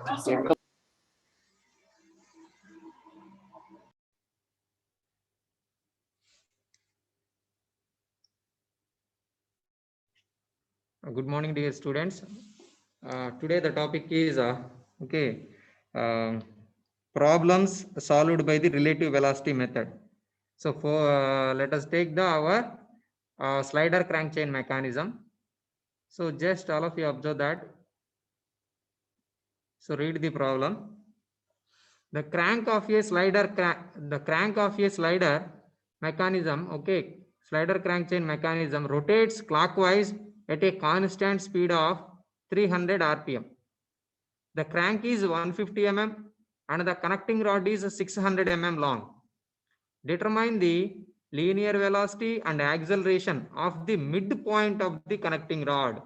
Good morning, dear students. Today the topic is problems solved by the relative velocity method. So let us take our slider crank chain mechanism. So just all of you observe that. So read the problem. The crank of a slider mechanism, slider crank chain mechanism rotates clockwise at a constant speed of 300 rpm. The crank is 150 mm and the connecting rod is 600 mm long. Determine the linear velocity and acceleration of the midpoint of the connecting rod.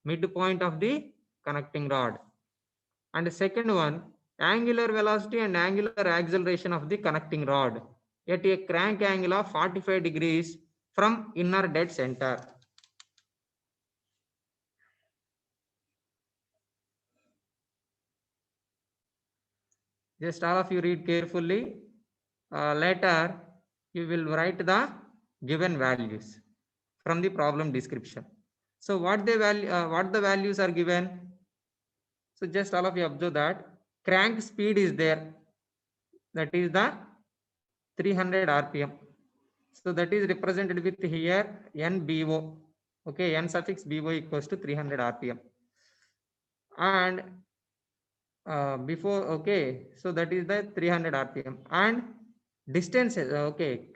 Midpoint of the connecting rod. And the second one, angular velocity and angular acceleration of the connecting rod at a crank angle of 45 degrees from inner dead center. Just all of you read carefully. Later, you will write the given values from the problem description. So what the values are given? So just all of you observe that crank speed is there. That is the 300 rpm. So that is represented with here NBO. Okay, N suffix BO equals to 300 rpm. And so that is the 300 rpm. And distance,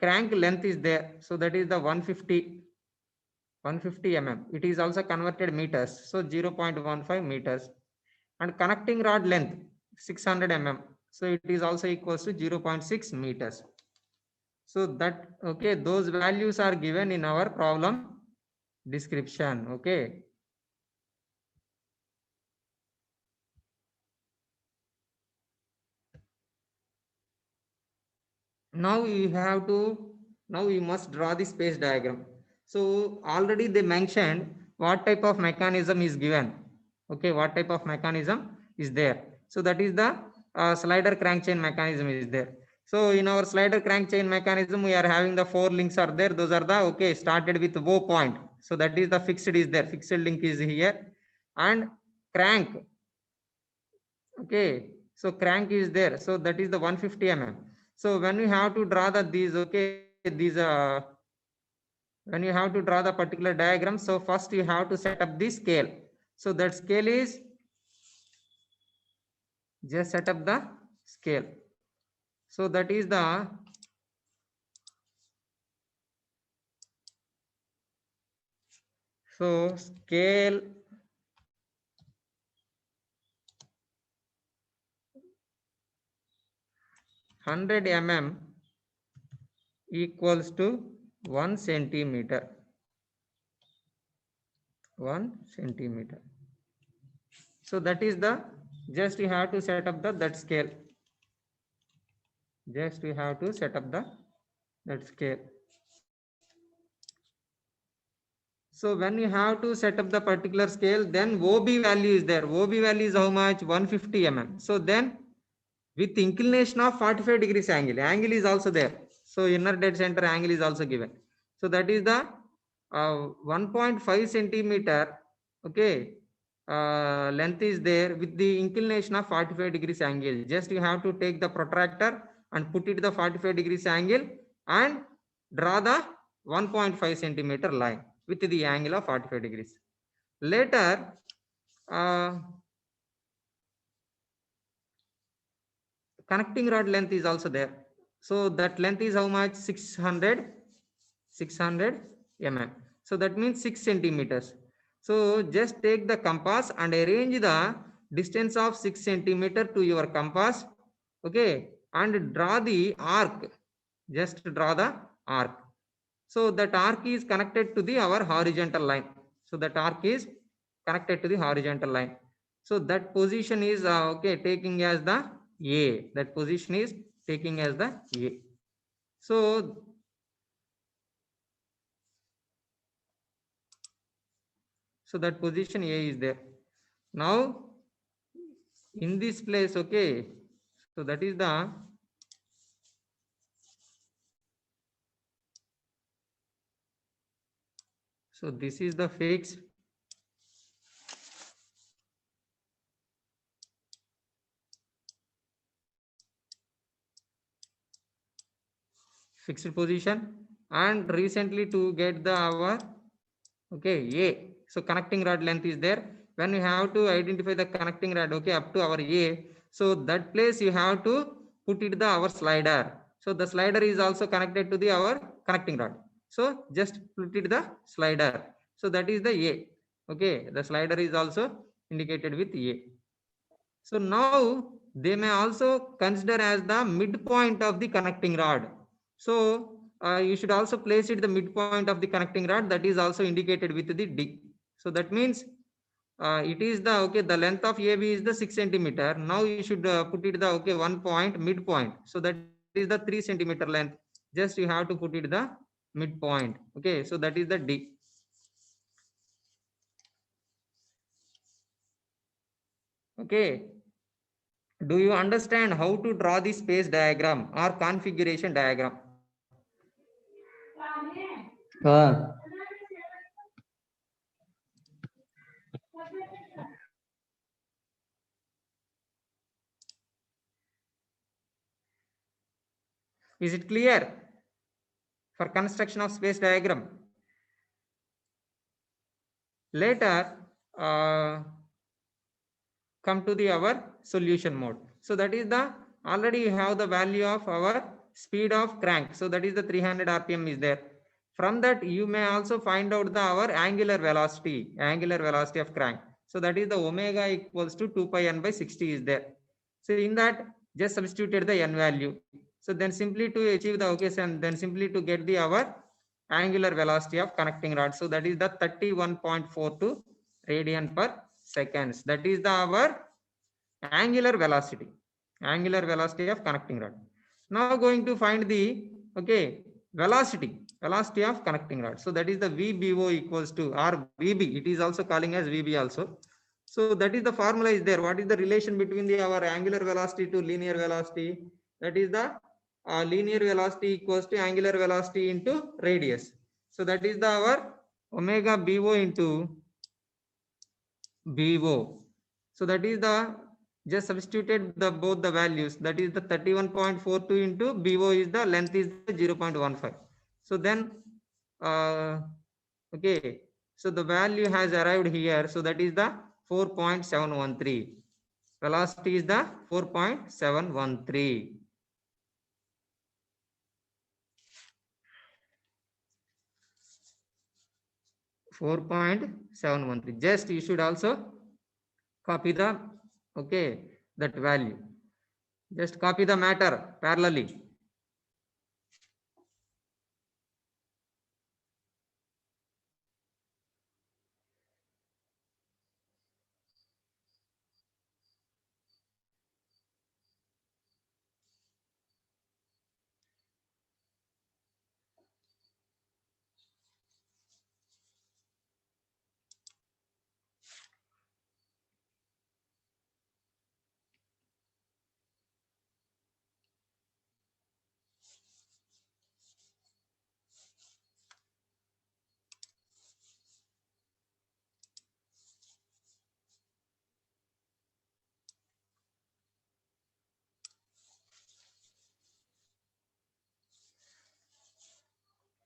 crank length is there. So that is the 150 mm. It is also converted meters. So 0.15 meters. And connecting rod length 600 mm. So it is also equals to 0.6 meters. So that, those values are given in our problem description. Okay. Now we must draw the space diagram. So already they mentioned what type of mechanism is given. Okay, what type of mechanism is there. So that is the slider crank chain mechanism is there. So in our slider crank chain mechanism, we are having the 4 links are there. Those are the, started with O point. So that is the fixed is there. Fixed link is here. And crank. Okay, so crank is there. So that is the 150 mm. So when you have to draw when you have to draw the particular diagram, so first you have to set up the scale. So that scale is just set up the scale. So that is the scale 100 mm equals to 1 centimeter. 1 centimeter. So that is the, just you have to set up that scale. Just we have to set up that scale. So when you have to set up the particular scale, then OB value is there. OB value is how much? 150 mm. So then with inclination of 45 degrees angle is also there. So inner dead center angle is also given. So that is the 1.5 centimeter, length is there with the inclination of 45 degrees angle. Just you have to take the protractor and put it the 45 degrees angle and draw the 1.5 centimeter line with the angle of 45 degrees. Later, connecting rod length is also there. So that length is how much? 600 mm. So that means 6 centimeters. So just take the compass and arrange the distance of 6 centimeter to your compass. Okay. And draw the arc. Just draw the arc. So that arc is connected to our horizontal line. So that arc is connected to the horizontal line. So that position is taking as the A. That position is taking as the A. So that position A is there. Now in this place. Okay, so that is the this is the fixed position, and recently to get the our okay A, so connecting rod length is there. When you have to identify the connecting rod, okay, up to our A, so that place you have to put it the our slider. So the slider is also connected to the our connecting rod, so just put it the slider. So that is the A. Okay, the slider is also indicated with A. So now they may also consider as the midpoint of the connecting rod. So you should also place it the midpoint of the connecting rod, that is also indicated with the D. So that means it is the okay, the length of AB is the 6 centimeter. Now you should put it the okay 1 point midpoint. So that is the 3 centimeter length. Just you have to put it the midpoint. Okay, so that is the D. Okay. Do you understand how to draw the space diagram or configuration diagram? Is it clear for construction of space diagram? Later, come to the our solution mode. So that is the already you have the value of our speed of crank. So that is the 300 rpm is there. From that you may also find out the our angular velocity of crank. So that is the omega equals to 2 pi n by 60 is there. So in that just substituted the n value. So then simply to achieve the occasion, then simply to get the our angular velocity of connecting rod. So that is the 31.42 radian per seconds. That is the our angular velocity of connecting rod. Now going to find the okay velocity of connecting rod. So that is the VBO equals to or VB. It is also calling as VB also. So that is the formula is there. What is the relation between the our angular velocity to linear velocity? That is the linear velocity equals to angular velocity into radius. So that is the our omega BO into BO. So that is the just substituted the both the values. That is the 31.42 into BO is the length is 0.15. So then okay. So the value has arrived here. So that is the 4.713. Velocity is the 4.713. Just you should also copy the okay that value. Just copy the matter parallelly.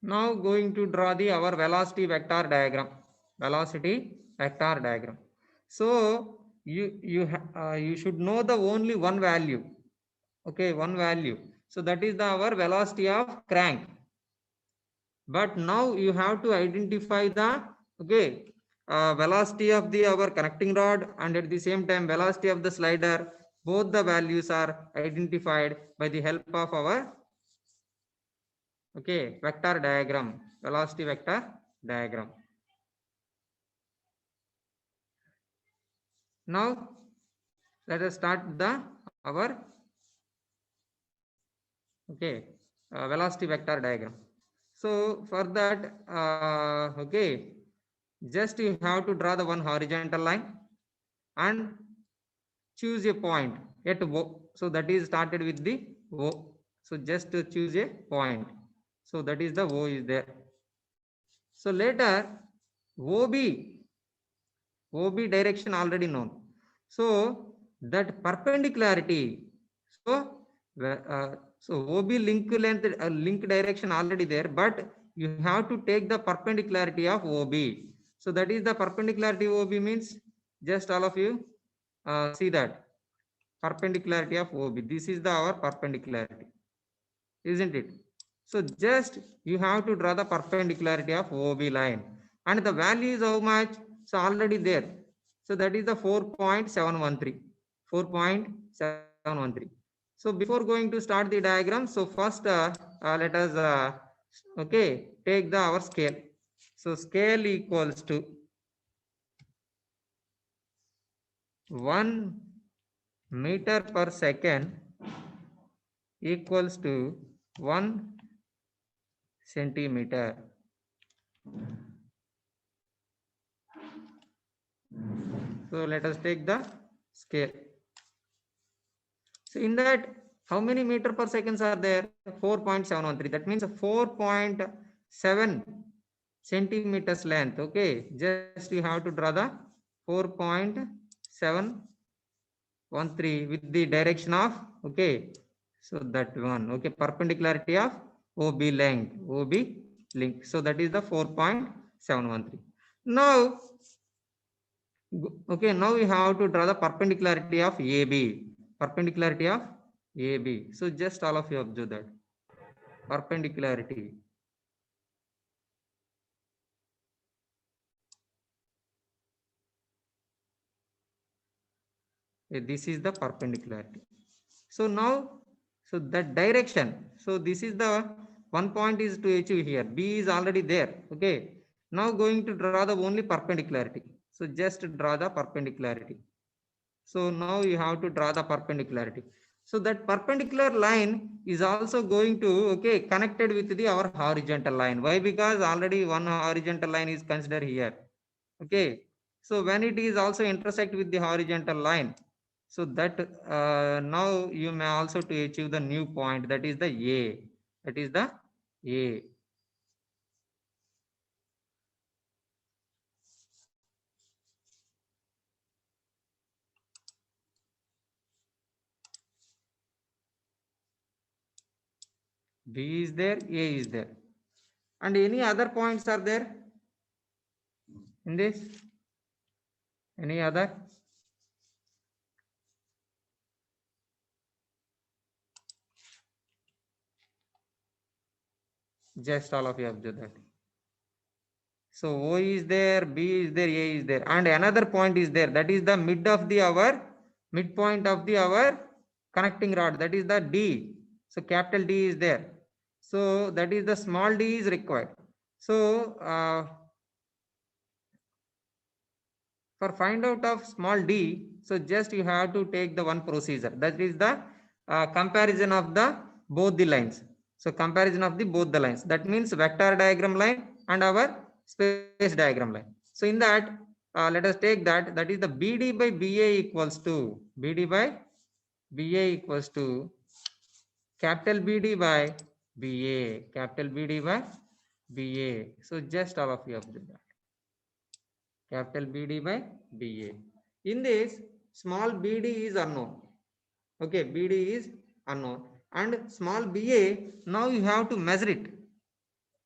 Now going to draw the our velocity vector diagram. So you should know the only one value. Okay, one value. So that is the our velocity of crank. But now you have to identify the okay velocity of the our connecting rod and at the same time velocity of the slider. Both the values are identified by the help of our okay vector diagram, velocity vector diagram. Now let us start the our okay velocity vector diagram. So for that okay just you have to draw the one horizontal line and choose a point at O. So that is started with the O. So just to choose a point. So that is the O is there. So later OB, OB direction already known. So that perpendicularity. So so OB link length, link direction already there, but you have to take the perpendicularity of OB. So that is the perpendicularity OB means, just all of you see that perpendicularity of OB. This is the our perpendicularity, isn't it? So just you have to draw the perpendicularity of OB line, and the value is how much? So already there. So that is the 4.713. 4.713. So before going to start the diagram, so first let us okay, take the our scale. So scale equals to 1 meter per second equals to 1 centimeter. So let us take the scale. So in that, how many meter per seconds are there? 4.713. That means 4.7 centimeters length. Okay, just you have to draw the 4.713 with the direction of, okay, so that one, okay, perpendicularity of OB length, OB link. So that is the 4.713. Now, okay, now we have to draw the perpendicularity of AB. Perpendicularity of AB. So just all of you observe that. Perpendicularity. This is the perpendicularity. So now, so that direction. So this is the one point is to achieve here. B is already there. Okay. Now going to draw the only perpendicularity. So just draw the perpendicularity. So now you have to draw the perpendicularity. So that perpendicular line is also going to, okay, connected with the our horizontal line. Why? Because already one horizontal line is considered here. Okay. So when it is also intersect with the horizontal line, so that now you may also to achieve the new point, that is the A. That is the A. B is there, A is there. And any other points are there in this? Any other? Just all of you observe that. So O is there, B is there, A is there, and another point is there. That is the mid of the our midpoint of the our connecting rod. That is the D. So capital D is there. So that is the small d is required. So for find out of small d, so just you have to take the one procedure. That is the comparison of the both the lines. So comparison of the both the lines. That means vector diagram line and our space diagram line. So in that, let us take that. That is the BD by BA equals to BD by BA equals to capital BD by BA. Capital BD by BA. So just all of you observe that. Capital BD by BA. In this, small BD is unknown. Okay, BD is unknown. And small BA, now you have to measure it.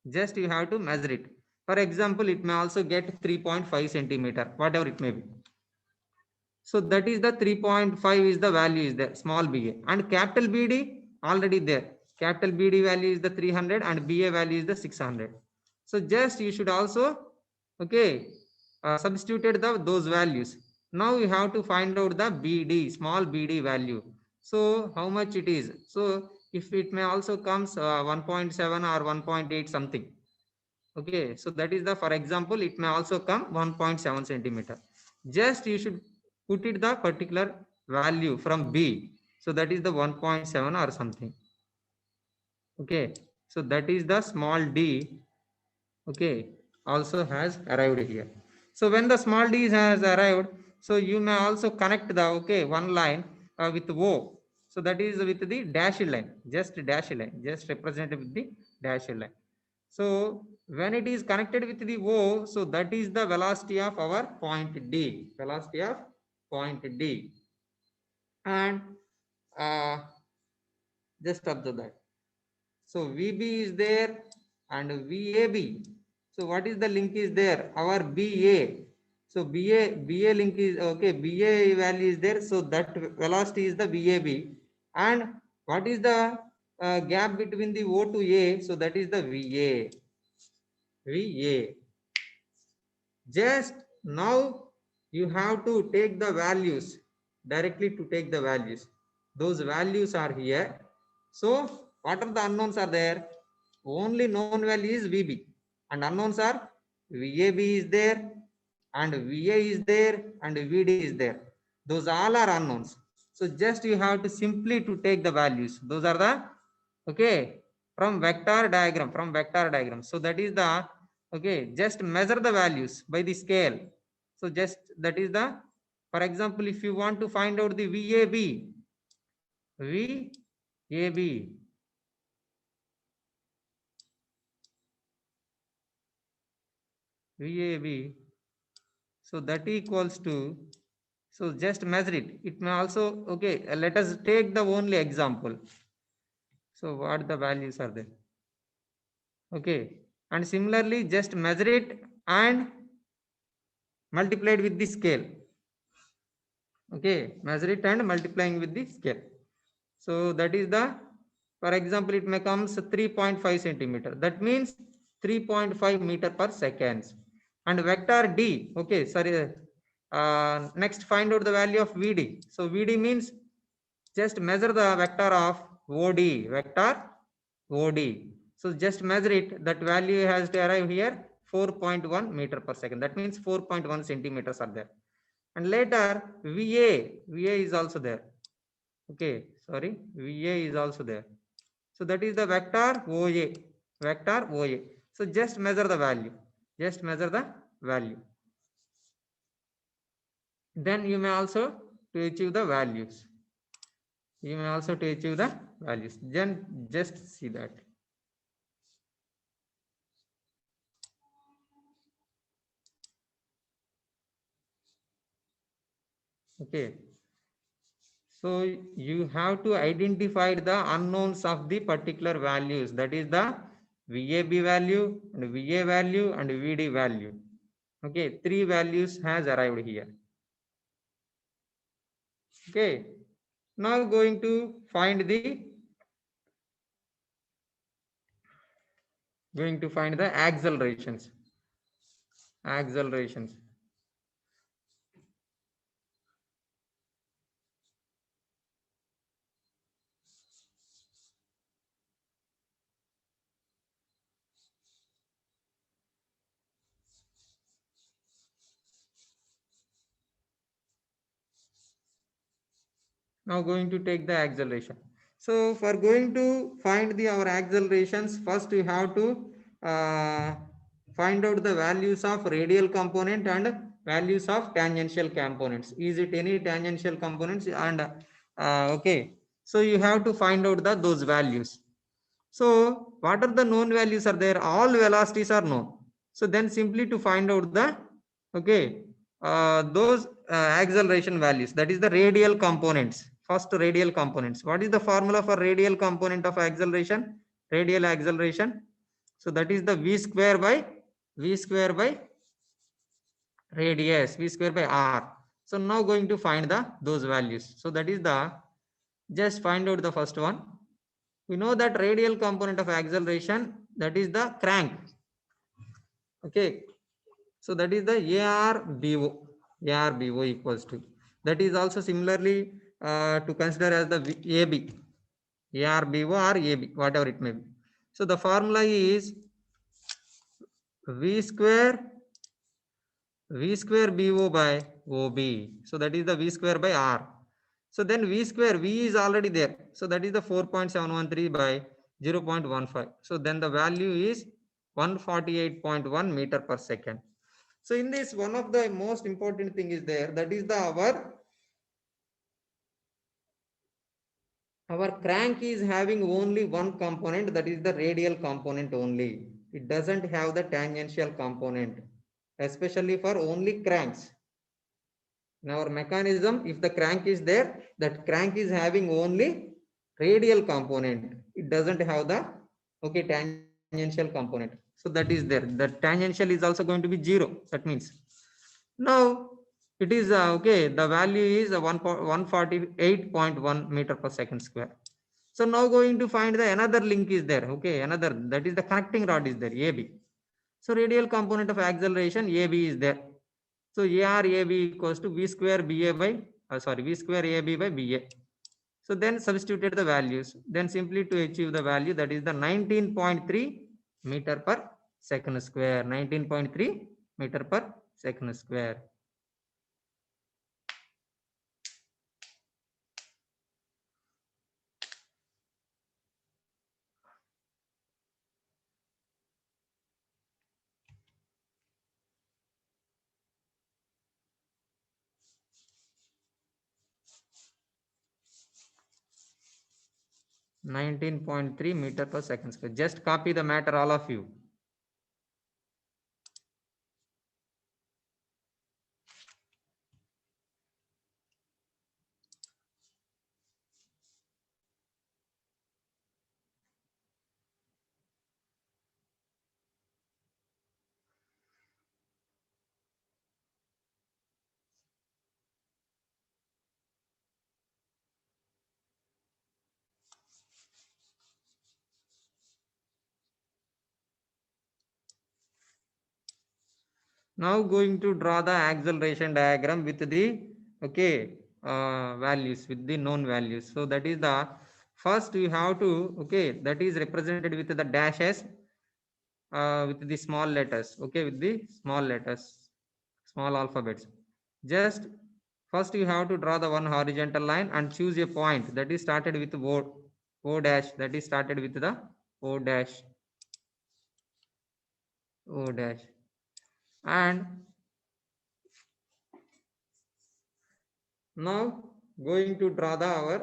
Just you have to measure it. For example, it may also get 3.5 centimeter, whatever it may be. So that is the 3.5 is the value is there, small BA. And capital BD already there. Capital BD value is the 300 and BA value is the 600. So just you should also, okay, substituted those values. Now you have to find out the BD, small BD value. So how much it is? So if it may also comes 1.7 or 1.8 something. Okay, so that is the, for example, it may also come 1.7 centimeter. Just you should put it the particular value from B. So that is the 1.7 or something. Okay, so that is the small d. Okay, also has arrived here. So when the small d has arrived, So you may also connect the one line with O. So that is with the dashed line, just represented with the dashed line. So when it is connected with the O, so that is the velocity of our point D, velocity of point D. And just observe that. So VB is there and VAB. So what is the link is there? Our BA. So BA link is okay. BA value is there. So that velocity is the VAB. And what is the gap between the O to A? So that is the VA. VA. Just now you have to take the values directly to take the values. Those values are here. So what are the unknowns are there? Only known value is VB and unknowns are VAB is there and VA is there and VD is there. Those all are unknowns. So just you have to simply to take the values. Those are the from vector diagram. So that is the just measure the values by the scale. So just that is the, for example, if you want to find out the VAB, so that equals to, so just measure it. It may also, let us take the only example. So what the values are there? And similarly, just measure it and multiplied with the scale. Measure it and multiplying with the scale. So that is the, for example, it may comes 3.5 centimeter. That means 3.5 meter per seconds. And vector D, next find out the value of VD. So VD means just measure the vector of OD, vector OD. So just measure it, that value has to arrive here 4.1 meter per second. That means 4.1 centimeters are there. And later VA is also there. VA is also there. So that is the vector OA. So just measure the value. Then you may also to achieve the values. Then just see that. So you have to identify the unknowns of the particular values. That is the VAB value and VA value and VD value. Three values has arrived here. Now going to find the accelerations. Now going to take the acceleration. So for going to find our accelerations, first we have to find out the values of radial component and values of tangential components. Is it any tangential components? And so you have to find out those values. So what are the known values are there? All velocities are known. So then simply to find out the those acceleration values, that is the radial components. First radial components. What is the formula for radial component of acceleration? Radial acceleration. So that is the v square by radius, v square by r. So now going to find those values. So that is the, just find out the first one. We know that radial component of acceleration, that is the crank. So that is the ARBO equals to, that is also similarly to consider as the AB, ARBO or AB, whatever it may be. So the formula is V square BO by OB. So that is the V square by R. So then V square, V is already there. So that is the 4.713 by 0.15. So then the value is 148.1 meter per second. So in this, one of the most important thing is there, that is the our crank is having only one component, that is the radial component only. It doesn't have the tangential component, especially for only cranks. In our mechanism, if the crank is there, that crank is having only radial component. It doesn't have the tangential component. So that is there. The tangential is also going to be 0. That means now it is the value is 148.1 meter per second square. So now going to find the another link is there. Another, that is the connecting rod is there, AB. So radial component of acceleration AB is there. So AR AB equals to V square BA by V square AB by BA. So then substituted the values. Then simply to achieve the value, that is the 19.3 meter per second square. 19.3 meter per second square. .3 meter per second square. Just copy the matter, all of you. Now going to draw the acceleration diagram with the values, with the known values. So that is the first you have to that is represented with the dashes with the small letters, with the small letters, small alphabets. Just first you have to draw the one horizontal line and choose a point that is started with O dash, that is started with the O dash, O dash. And now going to draw the our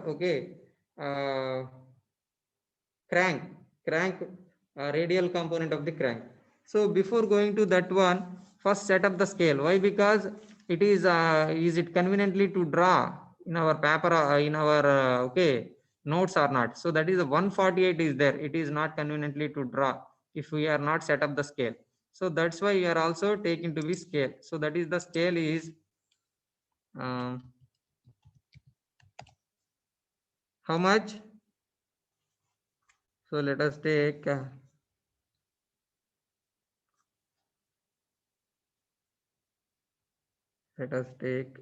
crank radial component of the crank. So before going to that one, first set up the scale. Why? Because it is it conveniently to draw in our paper in our notes or not? So that is the 148 is there. It is not conveniently to draw if we are not set up the scale. So that's why we are also taking to be scale. So that is the scale is how much? So let us take let us take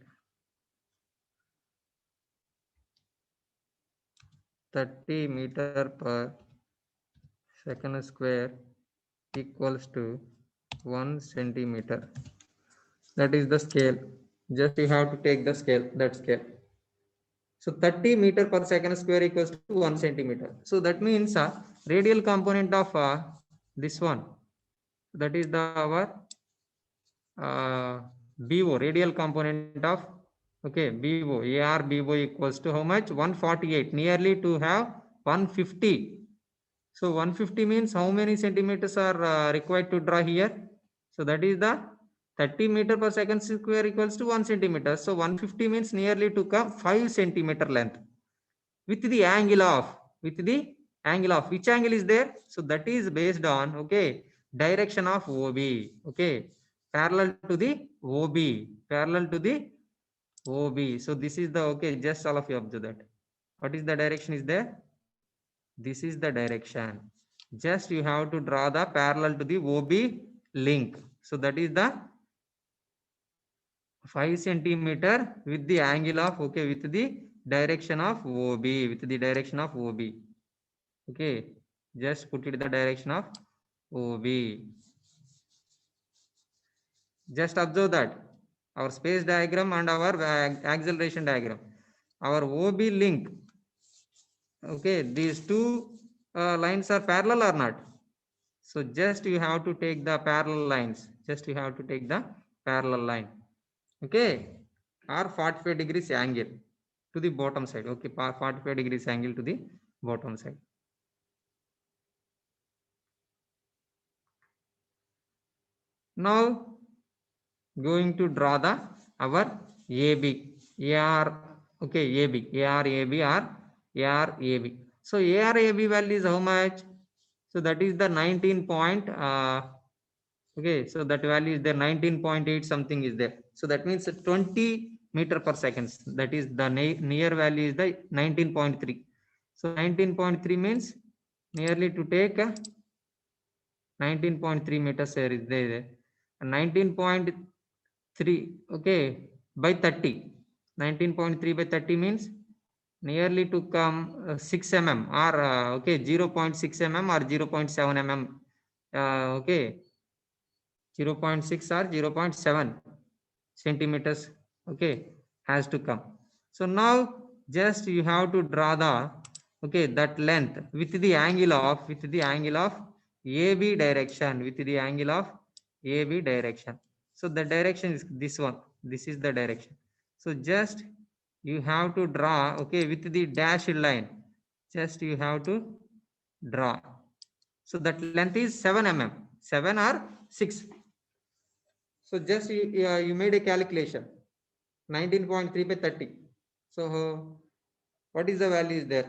30 meter per second square equals to 1 centimeter. That is the scale. Just you have to take the scale, that scale. So 30 meter per second square equals to 1 centimeter. So that means radial component of this one, that is the our BO, radial component of BO, AR BO equals to how much? 148, nearly to have 150. So 150 means how many centimeters are required to draw here? So that is the 30 meter per second square equals to 1 centimeter. So 150 means nearly to come 5 centimeter length with the angle of, which angle is there? So that is based on direction of OB, parallel to the OB, parallel to the OB. So this is the just all of you observe that. What is the direction is there? This is the direction. Just you have to draw the parallel to the OB link. So that is the 5 centimeter with the angle of with the direction of OB, with the direction of OB. Just put it the direction of OB. Just observe that our space diagram and our acceleration diagram, our OB link, these two lines are parallel or not? So just you have to take the parallel lines. Just you have to take the parallel line, okay, or 45 degrees angle to the bottom side, okay, 45 degrees angle to the bottom side. Now going to draw the our AB, AR, okay, AB, AR, AB or AR, AB. So AR, AB value is how much? So that is the 19 point, okay, so that value is there, 19.8 something is there. So that means 20 meter per seconds. That is the near value is the 19.3. So 19.3 means nearly to take 19.3 meters here is there. 19.3, okay, by 30. 19.3 by 30 means nearly to come 6 mm or okay, 0.6 mm or 0.7 mm, okay, 0.6 or 0.7 centimeters, okay, has to come. So now just you have to draw the, okay, that length with the angle of AB direction, with the angle of AB direction. So the direction is this one, this is the direction. So just you have to draw, okay, with the dashed line, just you have to draw. So that length is 7 mm, 7 or 6. So just you made a calculation, 19.3 by 30. So what is the value is there?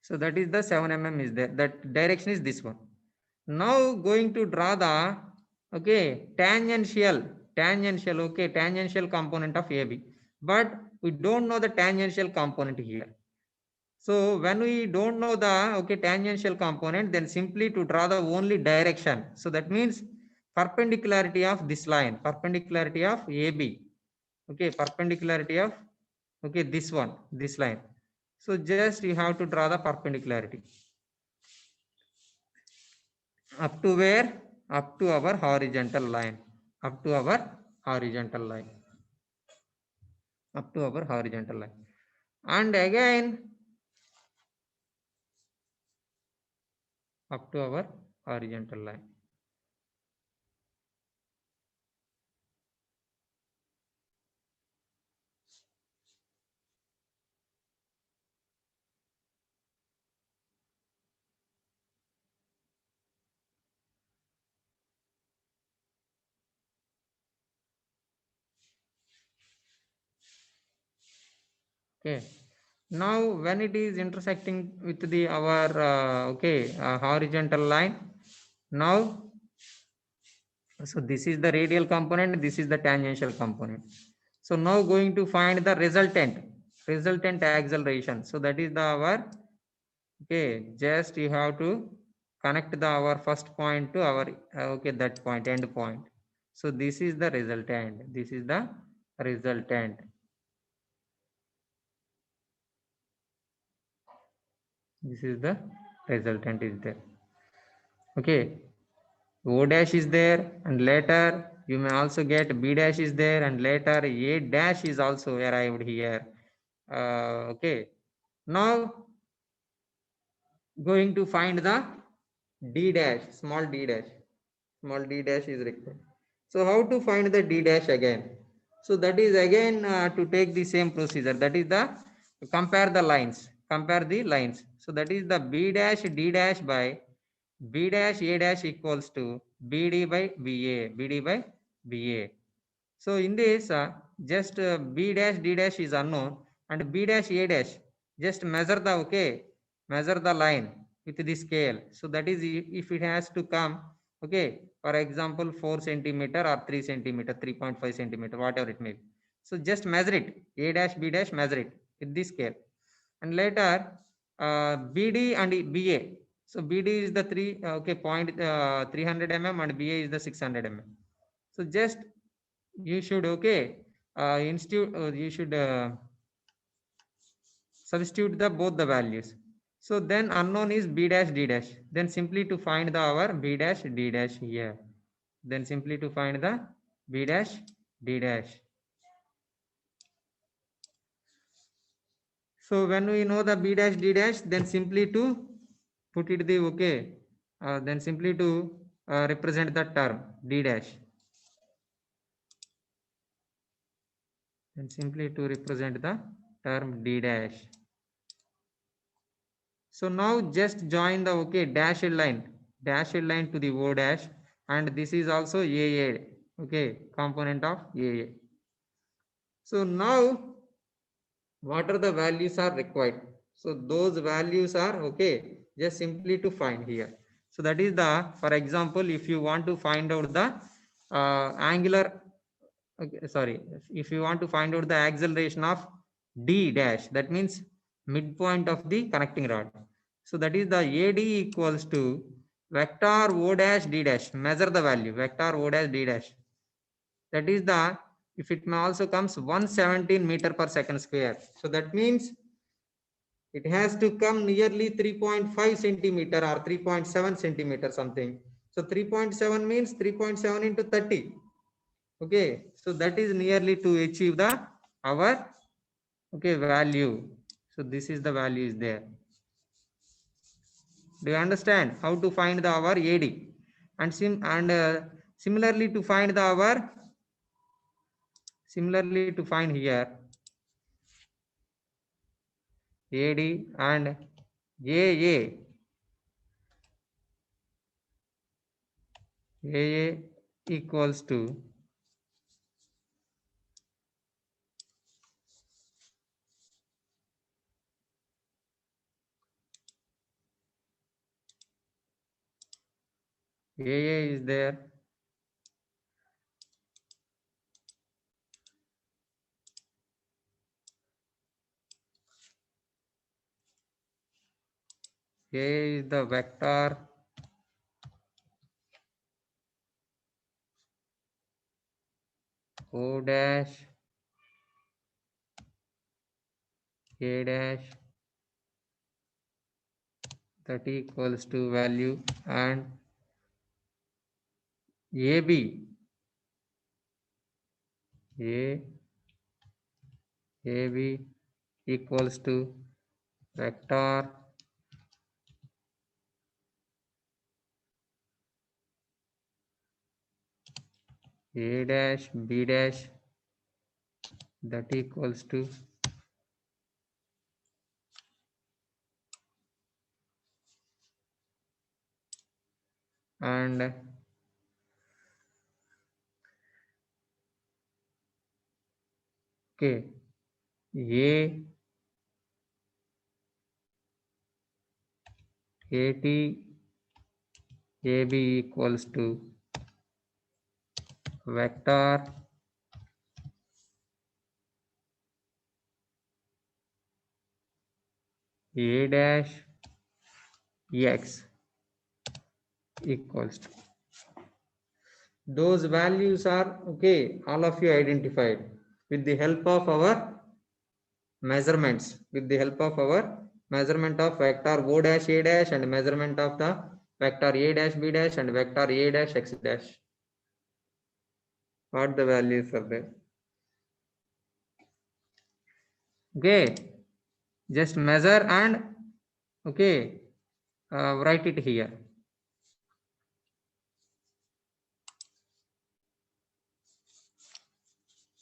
So that is the 7 mm is there. That direction is this one. Now going to draw the, okay, tangential, okay, tangential component of AB. But we don't know the tangential component here. So when we don't know the, okay, tangential component, then simply to draw the only direction. So that means perpendicularity of this line, perpendicularity of AB, okay, perpendicularity of, okay, this one, this line. So just you have to draw the perpendicularity up to where? Up to our horizontal line, up to our horizontal line, up to our horizontal line. And again up to our horizontal line. Okay. Now when it is intersecting with the our okay, horizontal line, now so this is the radial component, this is the tangential component. So now going to find the resultant acceleration. So that is the our, okay, just you have to connect the our first point to our okay, that point, end point. So this is the resultant, this is the resultant. This is the resultant is there. Okay, O dash is there, and later you may also get B dash is there, and later A dash is also arrived here. Okay, now going to find the D dash, small d dash, small d dash is required. So how to find the D dash again? So that is again to take the same procedure. That is the compare the lines, compare the lines. So that is the B dash D dash by B dash A dash equals to BD by BA, BD by BA. So in this, just B dash D dash is unknown, and B dash A dash, just measure the, okay, measure the line with the scale. So that is if it has to come, okay, for example, 4 centimeter or 3 centimeter, 3.5 centimeter, whatever it may be. So just measure it, A dash, B dash, measure it with this scale. And later, BD and BA. So BD is the 3, okay, point 300 mm, and BA is the 600 mm. So just you should, okay, you should substitute the both the values. So then unknown is B dash D dash. Then simply to find the our B dash D dash here. Then simply to find the B dash D dash. So when we know the B dash D dash, then simply to put it the, okay, then simply to represent the term d dash, and simply to represent the term d dash. So now just join the dashed line to the O dash, and this is also AA, component of AA. So now what are the values are required? So those values are just simply to find here. So that is the, for example, if you want to find out the angular, if you want to find out the acceleration of d dash, that means midpoint of the connecting rod. So that is the AD equals to vector O dash d dash. Measure the value vector O dash d dash. That is the, if it may also comes 117 meter per second square. So that means it has to come nearly 3.5 centimeter or 3.7 centimeter something. So 3.7 means 3.7 into 30. Okay, so that is nearly to achieve the our value. So this is the value is there. Do you understand how to find the our AD? And similarly to find the our, similarly to find here AD and AA equals to AA is there. A is the vector O dash A dash, that equals to value, and AB AB equals to vector A dash B dash, that equals to and A AT AB equals to vector A dash X equals to, those values are all of you identified with the help of our measurements, with the help of our measurement of vector O dash A dash and measurement of the vector A dash B dash and vector A dash X dash. What the values are there? Just measure and write it here.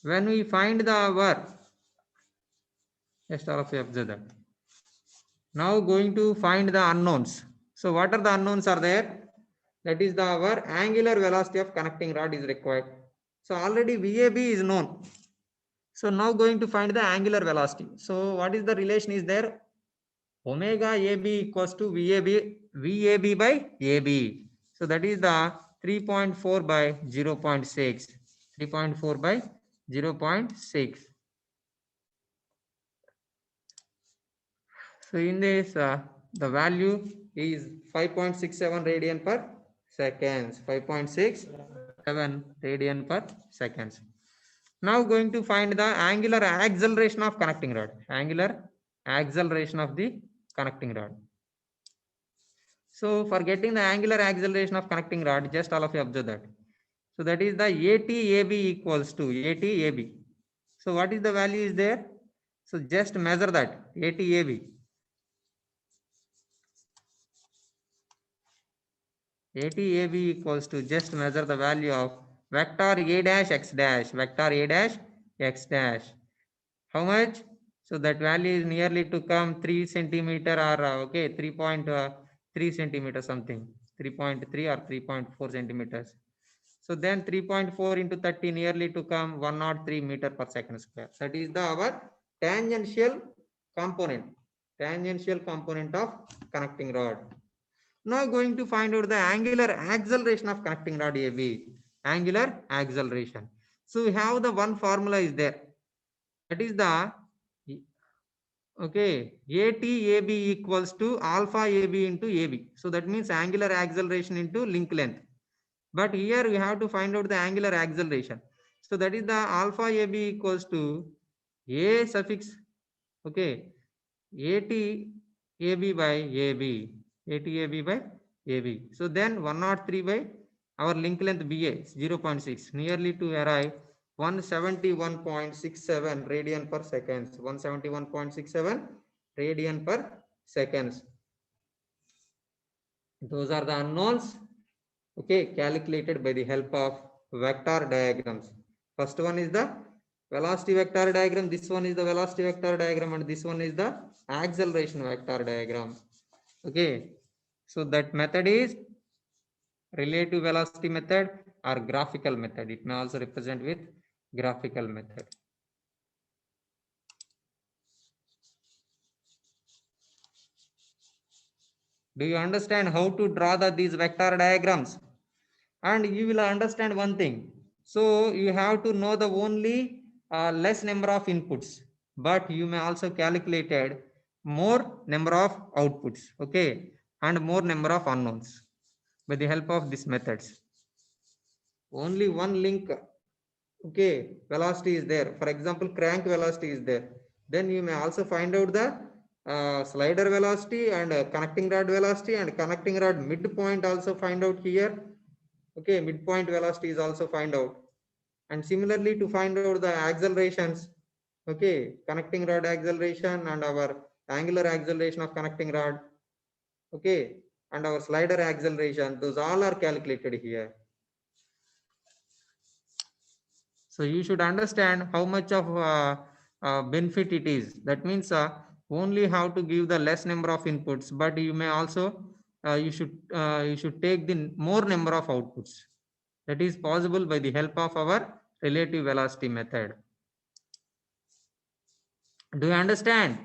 When we find the our, just all of you observe that. Now going to find the unknowns. So what are the unknowns are there? That is the our angular velocity of connecting rod is required. So already VAB is known. So now going to find the angular velocity. So what is the relation is there? Omega AB equals to VAB by AB. So that is the 3.4 by 0.6. 3.4 by 0.6. So in this, the value is 5.67 radian per seconds. 5.67 radian per seconds. Now going to find the angular acceleration of connecting rod. Angular acceleration of the connecting rod. So for getting the angular acceleration of connecting rod, just all of you observe that. So that is the ATAB equals to ATAB. So what is the value is there? So just measure that ATAB. ATAB equals to just measure the value of vector A dash X dash, vector A dash X dash. How much? So that value is nearly to come 3 centimeter or okay 3.3 centimeter something, 3.3 or 3.4 centimeters. So then 3.4 into 30 nearly to come 103 meter per second square. That is the our tangential component, tangential component of connecting rod. Now going to find out the angular acceleration of connecting rod AB, angular acceleration. So we have the one formula is there. That is the okay ATAB equals to alpha AB into AB. So that means angular acceleration into link length. But here we have to find out the angular acceleration. So that is the alpha AB equals to A suffix okay AT AB by AB, AT AB by AB. So then 103 by our link length BA 0.6 nearly to arrive 171.67 radian per seconds, 171.67 radian per seconds. Those are the unknowns, okay, calculated by the help of vector diagrams. First one is the velocity vector diagram, this one is the velocity vector diagram, and this one is the acceleration vector diagram. Okay, so that method is relative velocity method or graphical method. It may also represent with graphical method. Do you understand how to draw these vector diagrams? And you will understand one thing. So you have to know the only less number of inputs, but you may also calculated more number of outputs, okay, and more number of unknowns by the help of these methods. Only one link, okay, velocity is there. For example, crank velocity is there. Then you may also find out the slider velocity and connecting rod velocity, and connecting rod midpoint also find out here. Okay, midpoint velocity is also find out. And similarly to find out the accelerations, okay, connecting rod acceleration and our angular acceleration of connecting rod, okay, and our slider acceleration, those all are calculated here. So you should understand how much of benefit it is. That means only how to give the less number of inputs, but you may also you should take the more number of outputs. That is possible by the help of our relative velocity method. Do you understand?